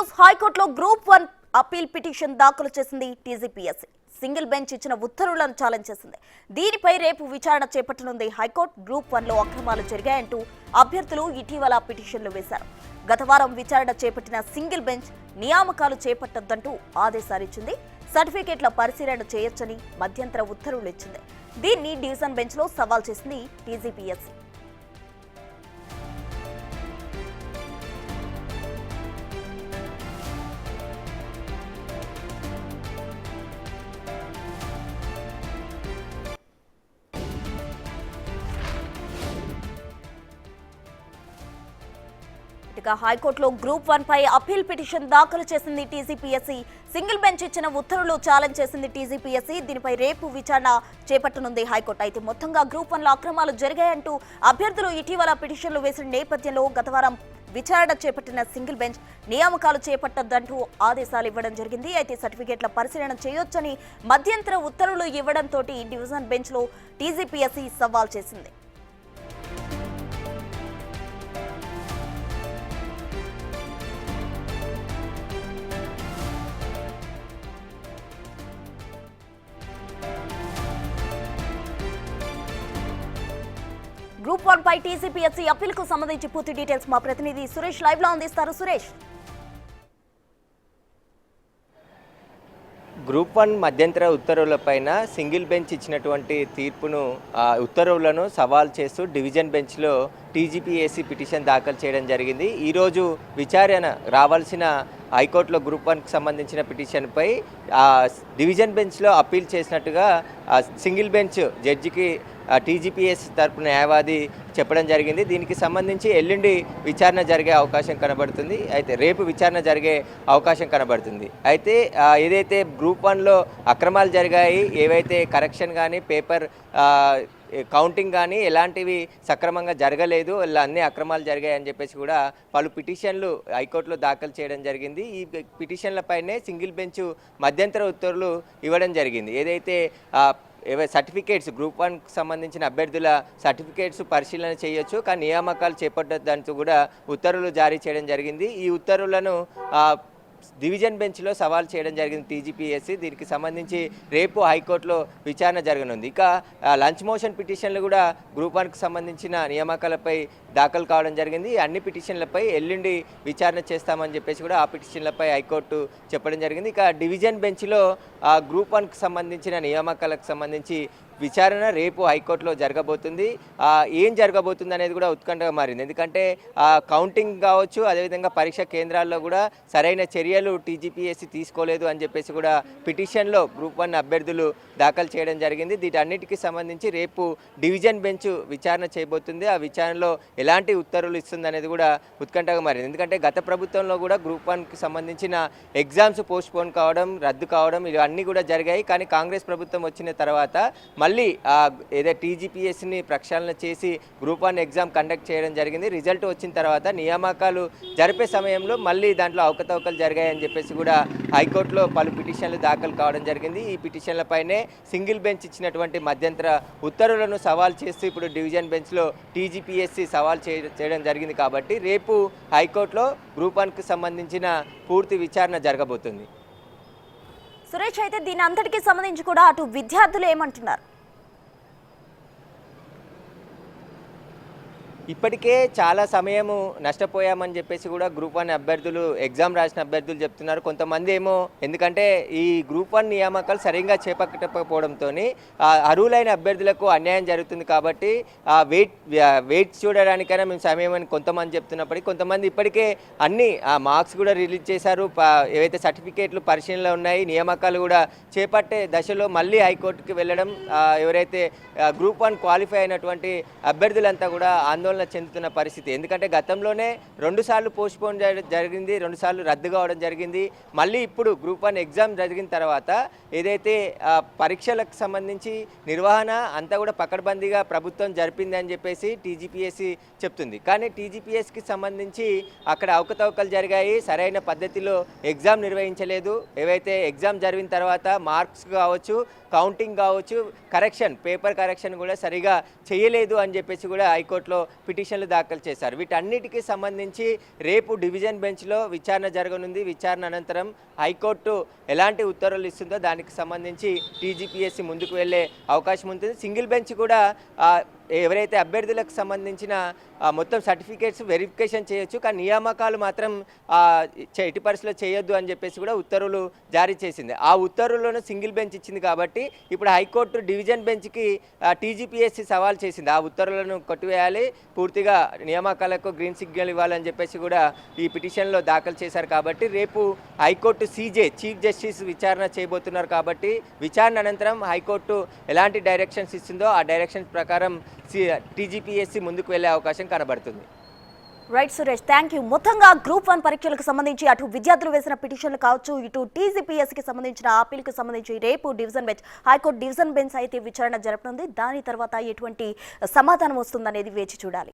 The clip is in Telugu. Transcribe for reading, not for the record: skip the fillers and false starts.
న్యూస్. హైకోర్టులో గ్రూప్ 1 అపీల్ పిటిషన్ దాఖలు చేసింది టీజీపీఎస్సీ. సింగిల్ బెంచ్ ఇచ్చిన ఉత్తర్వులను ఛాలెంజ్ చేసింది. దీనిపై రేపు విచారణ చేపట్టనుంది హైకోర్టు. గ్రూప్ 1లో అక్రమాలు జరిగాయంటూ అభ్యర్థులు ఇటీవల పిటిషన్లు వేశారు. గత వారం విచారణ చేపట్టిన సింగిల్ బెంచ్ నియామకాలు చేపట్టొద్దంటూ ఆదేశాలిచ్చింది. సర్టిఫికేట్ల పరిశీలన చేయొచ్చని మధ్యంతర ఉత్తర్వులు ఇచ్చింది. దీన్ని డివిజన్ బెంచ్లో సవాల్ చేసింది టీజీపీఎస్సీ. హైకోర్టులో గ్రూప్ 1 పై అపీల్ పిటిషన్ దాఖలు చేసింది టీజీపీఎస్సీ. సింగిల్ బెంచ్ ఇచ్చిన ఉత్తర్వులు ఛాలెంజ్ చేసింది టీజీపీఎస్సీ. దీనిపై రేపు విచారణ చేపట్టనుంది హైకోర్టు. అయితే మొత్తంగా గ్రూప్ 1లో అక్రమాలు జరిగాయంటూ అభ్యర్థులు ఇటీవల పిటిషన్లు వేసిన నేపథ్యంలో గత వారం విచారణ చేపట్టిన సింగిల్ బెంచ్ నియామకాలు చేపట్టొద్దంటూ ఆదేశాలు ఇవ్వడం జరిగింది. అయితే సర్టిఫికేట్ల పరిశీలన చేయొచ్చని మధ్యంతర ఉత్తర్వులు ఇవ్వడంతో డివిజన్ బెంచ్లో టీజీపీఎస్సీ సవాల్ చేసింది. గ్రూప్ 1 పై టీజీపీఎస్సీ అప్పీల్ కు సంబంధించి పూర్తి డీటెయిల్స్ మా ప్రతినిధి సురేష్ లైవ్ లో అందిస్తారు. సురేష్, గ్రూప్ 1 మధ్యంతర ఉత్తర్వులపైన సింగిల్ బెంచ్ ఇచ్చినటువంటి తీర్పును ఉత్తర్వులను సవాల్ చేస్తూ డివిజన్ బెంచ్లో టీజీపీఎస్సీ పిటిషన్ దాఖలు చేయడం జరిగింది. ఈరోజు విచారణ రావాల్సిన హైకోర్టులో గ్రూప్ 1కి సంబంధించిన పిటిషన్పై డివిజన్ బెంచ్లో అప్పీల్ చేసినట్టుగా సింగిల్ బెంచ్ జడ్జికి టీజీపీఎస్సీ తరపున న్యాయవాది చెప్పడం జరిగింది. దీనికి సంబంధించి ఎల్లుండి విచారణ జరిగే అవకాశం కనబడుతుంది. అయితే రేపు విచారణ జరిగే అవకాశం కనబడుతుంది. అయితే ఏదైతే గ్రూప్ 1లో అక్రమాలు జరిగాయి, ఏవైతే కరెక్షన్ కానీ పేపర్ కౌంటింగ్ కానీ ఎలాంటివి సక్రమంగా జరగలేదు, ఇలా అన్ని అక్రమాలు జరిగాయి అని చెప్పేసి కూడా పలు పిటిషన్లు హైకోర్టులో దాఖలు చేయడం జరిగింది. ఈ పిటిషన్లపైనే సింగిల్ బెంచ్ మధ్యంతర ఉత్తర్వులు ఇవ్వడం జరిగింది. ఏదైతే సర్టిఫికేట్స్ గ్రూప్ 1కి సంబంధించిన అభ్యర్థుల సర్టిఫికేట్స్ పరిశీలన చేయొచ్చు, కానీ నియామకాలు చేపట్టడంతో కూడా ఉత్తర్వులు జారీ చేయడం జరిగింది. ఈ ఉత్తర్వులను డివిజన్ బెంచ్లో సవాల్ చేయడం జరిగింది టీజీపీఎస్సీ. దీనికి సంబంధించి రేపు హైకోర్టులో విచారణ జరగనుంది. ఇక లంచ్ మోషన్ పిటిషన్లు కూడా గ్రూప్ 1కి సంబంధించిన నియామకాలపై దాఖలు కావడం జరిగింది. అన్ని పిటిషన్లపై ఎల్లుండి విచారణ చేస్తామని చెప్పేసి కూడా ఆ పిటిషన్లపై హైకోర్టు చెప్పడం జరిగింది. ఇక డివిజన్ బెంచ్లో గ్రూప్ 1కి సంబంధించిన నియామకాలకు సంబంధించి విచారణ రేపు హైకోర్టులో జరగబోతుంది. ఏం జరగబోతుంది అనేది కూడా ఉత్కంఠగా మారింది. ఎందుకంటే కౌంటింగ్ కావచ్చు, అదేవిధంగా పరీక్ష కేంద్రాల్లో కూడా సరైన చర్యలు టీజీపీఎస్సీ తీసుకోలేదు అని చెప్పేసి కూడా పిటిషన్లో గ్రూప్ 1 అభ్యర్థులు దాఖలు చేయడం జరిగింది. వీటన్నిటికీ సంబంధించి రేపు డివిజన్ బెంచ్ విచారణ చేయబోతుంది. ఆ విచారణలో ఎలాంటి ఉత్తర్వులు ఇస్తుంది అనేది కూడా ఉత్కంఠగా మారింది. ఎందుకంటే గత ప్రభుత్వంలో కూడా గ్రూప్ 1కి సంబంధించిన ఎగ్జామ్స్ పోస్ట్పోన్ కావడం, రద్దు కావడం ఇవన్నీ కూడా జరిగాయి. కానీ కాంగ్రెస్ ప్రభుత్వం వచ్చిన తర్వాత మళ్ళీ ఏదో టీజీపీఎస్సీని ప్రక్షాళన చేసి గ్రూప్ 1 ఎగ్జామ్ కండక్ట్ చేయడం జరిగింది. రిజల్ట్ వచ్చిన తర్వాత నియామకాలు జరిపే సమయంలో మళ్ళీ దాంట్లో అవకతవకలు జరిగాయని చెప్పేసి కూడా హైకోర్టులో పలు పిటిషన్లు దాఖలు కావడం జరిగింది. ఈ పిటిషన్లపైనే సింగిల్ బెంచ్ ఇచ్చినటువంటి మధ్యంతర ఉత్తర్వులను సవాల్ చేస్తూ ఇప్పుడు డివిజన్ బెంచ్లో టీజీపీఎస్సీ సవాల్ చేయడం జరిగింది. కాబట్టి రేపు హైకోర్టులో గ్రూప్ 1కి సంబంధించిన పూర్తి విచారణ జరగబోతుంది. సురేష్, అయితే దీని అంతటికి సంబంధించి కూడా అటు విద్యార్థులు ఏమంటున్నారు? ఇప్పటికే చాలా సమయము నష్టపోయామని చెప్పేసి కూడా గ్రూప్ 1 అభ్యర్థులు, ఎగ్జామ్ రాసిన అభ్యర్థులు చెప్తున్నారు. కొంతమంది ఏమో ఎందుకంటే ఈ గ్రూప్ 1 నియామకాలు సరిగ్గా చేపట్టకపోవడంతో అర్హులైన అభ్యర్థులకు అన్యాయం జరుగుతుంది కాబట్టి వెయిట్ చూడడానికైనా మేము సమయం అని కొంతమంది చెప్తున్నప్పటికీ, కొంతమంది ఇప్పటికే అన్ని మార్క్స్ కూడా రిలీజ్ చేశారు. ఏవైతే సర్టిఫికేట్లు పరిశీలనలో ఉన్నాయి, నియామకాలు కూడా చేపట్టే దశలో మళ్ళీ హైకోర్టుకి వెళ్ళడం, ఎవరైతే గ్రూప్ 1 క్వాలిఫై అయినటువంటి అభ్యర్థులంతా కూడా ఆందోళన చెందుతున్న పరిస్థితి. ఎందుకంటే గతంలోనే 2 సార్లు పోస్ట్పోన్ జరిగింది, 2 సార్లు రద్దు కావడం జరిగింది. మళ్ళీ ఇప్పుడు గ్రూప్ 1 ఎగ్జామ్ జరిగిన తర్వాత ఏదైతే పరీక్షలకు సంబంధించి నిర్వహణ అంతా కూడా పకడ్బందీగా ప్రభుత్వం జరిపింది అని చెప్పేసి టీజీపీఎస్సీ చెప్తుంది. కానీ టీజీపీఎస్సీకి సంబంధించి అక్కడ అవకతవకలు జరిగాయి, సరైన పద్ధతిలో ఎగ్జామ్ నిర్వహించలేదు. ఏవైతే ఎగ్జామ్ జరిగిన తర్వాత మార్క్స్ కావచ్చు, కౌంటింగ్ కావచ్చు, కరెక్షన్ పేపర్ కరెక్షన్ కూడా సరిగా చేయలేదు అని చెప్పేసి కూడా హైకోర్టులో పిటిషన్లు దాఖలు చేశారు. వీటన్నిటికీ సంబంధించి రేపు డివిజన్ బెంచ్లో విచారణ జరగనుంది. విచారణ అనంతరం హైకోర్టు ఎలాంటి ఉత్తర్వులు ఇస్తుందో దానికి సంబంధించి టీజీపీఎస్సీ ముందుకు వెళ్ళే అవకాశం ఉంటుంది. సింగిల్ బెంచ్ కూడా ఎవరైతే అభ్యర్థులకు సంబంధించిన మొత్తం సర్టిఫికేట్స్ వెరిఫికేషన్ చేయొచ్చు, కానీ నియామకాలు మాత్రం ఎట్టి పరిస్థితుల్లో చేయొద్దు అని చెప్పేసి కూడా ఉత్తర్వులు జారీ చేసింది. ఆ ఉత్తర్వులను సింగిల్ బెంచ్ ఇచ్చింది కాబట్టి ఇప్పుడు హైకోర్టు డివిజన్ బెంచ్కి టీజీపీఎస్సీ సవాల్ చేసింది. ఆ ఉత్తర్వులను కొట్టివేయాలి, పూర్తిగా నియామకాలకు గ్రీన్ సిగ్నల్ ఇవ్వాలని చెప్పేసి కూడా ఈ పిటిషన్లో దాఖలు చేశారు. కాబట్టి రేపు హైకోర్టు సీజే చీఫ్ జస్టిస్ విచారణ చేయబోతున్నారు. కాబట్టి విచారణ అనంతరం హైకోర్టు ఎలాంటి డైరెక్షన్స్ ఇస్తుందో ఆ డైరెక్షన్స్ ప్రకారం టీజీపీఎస్సీ ముందుకు వెళ్ళే అవకాశం కనబడుతుంది. Right Suresh, thank you. మొత్తంగా గ్రూప్ 1 పరీక్షలకు సంబంధించి అటు విద్యార్థులు వేసిన పిటిషన్లు కావచ్చు, ఇటు టీజీపీఎస్సీకి సంబంధించిన అప్పీల్కి సంబంధించి రేపు division bench, high court division bench అయితే విచారణ జరపనుంది. దాని తర్వాత ఎటువంటి సమాధానం వస్తుందనేది వేచి చూడాలి.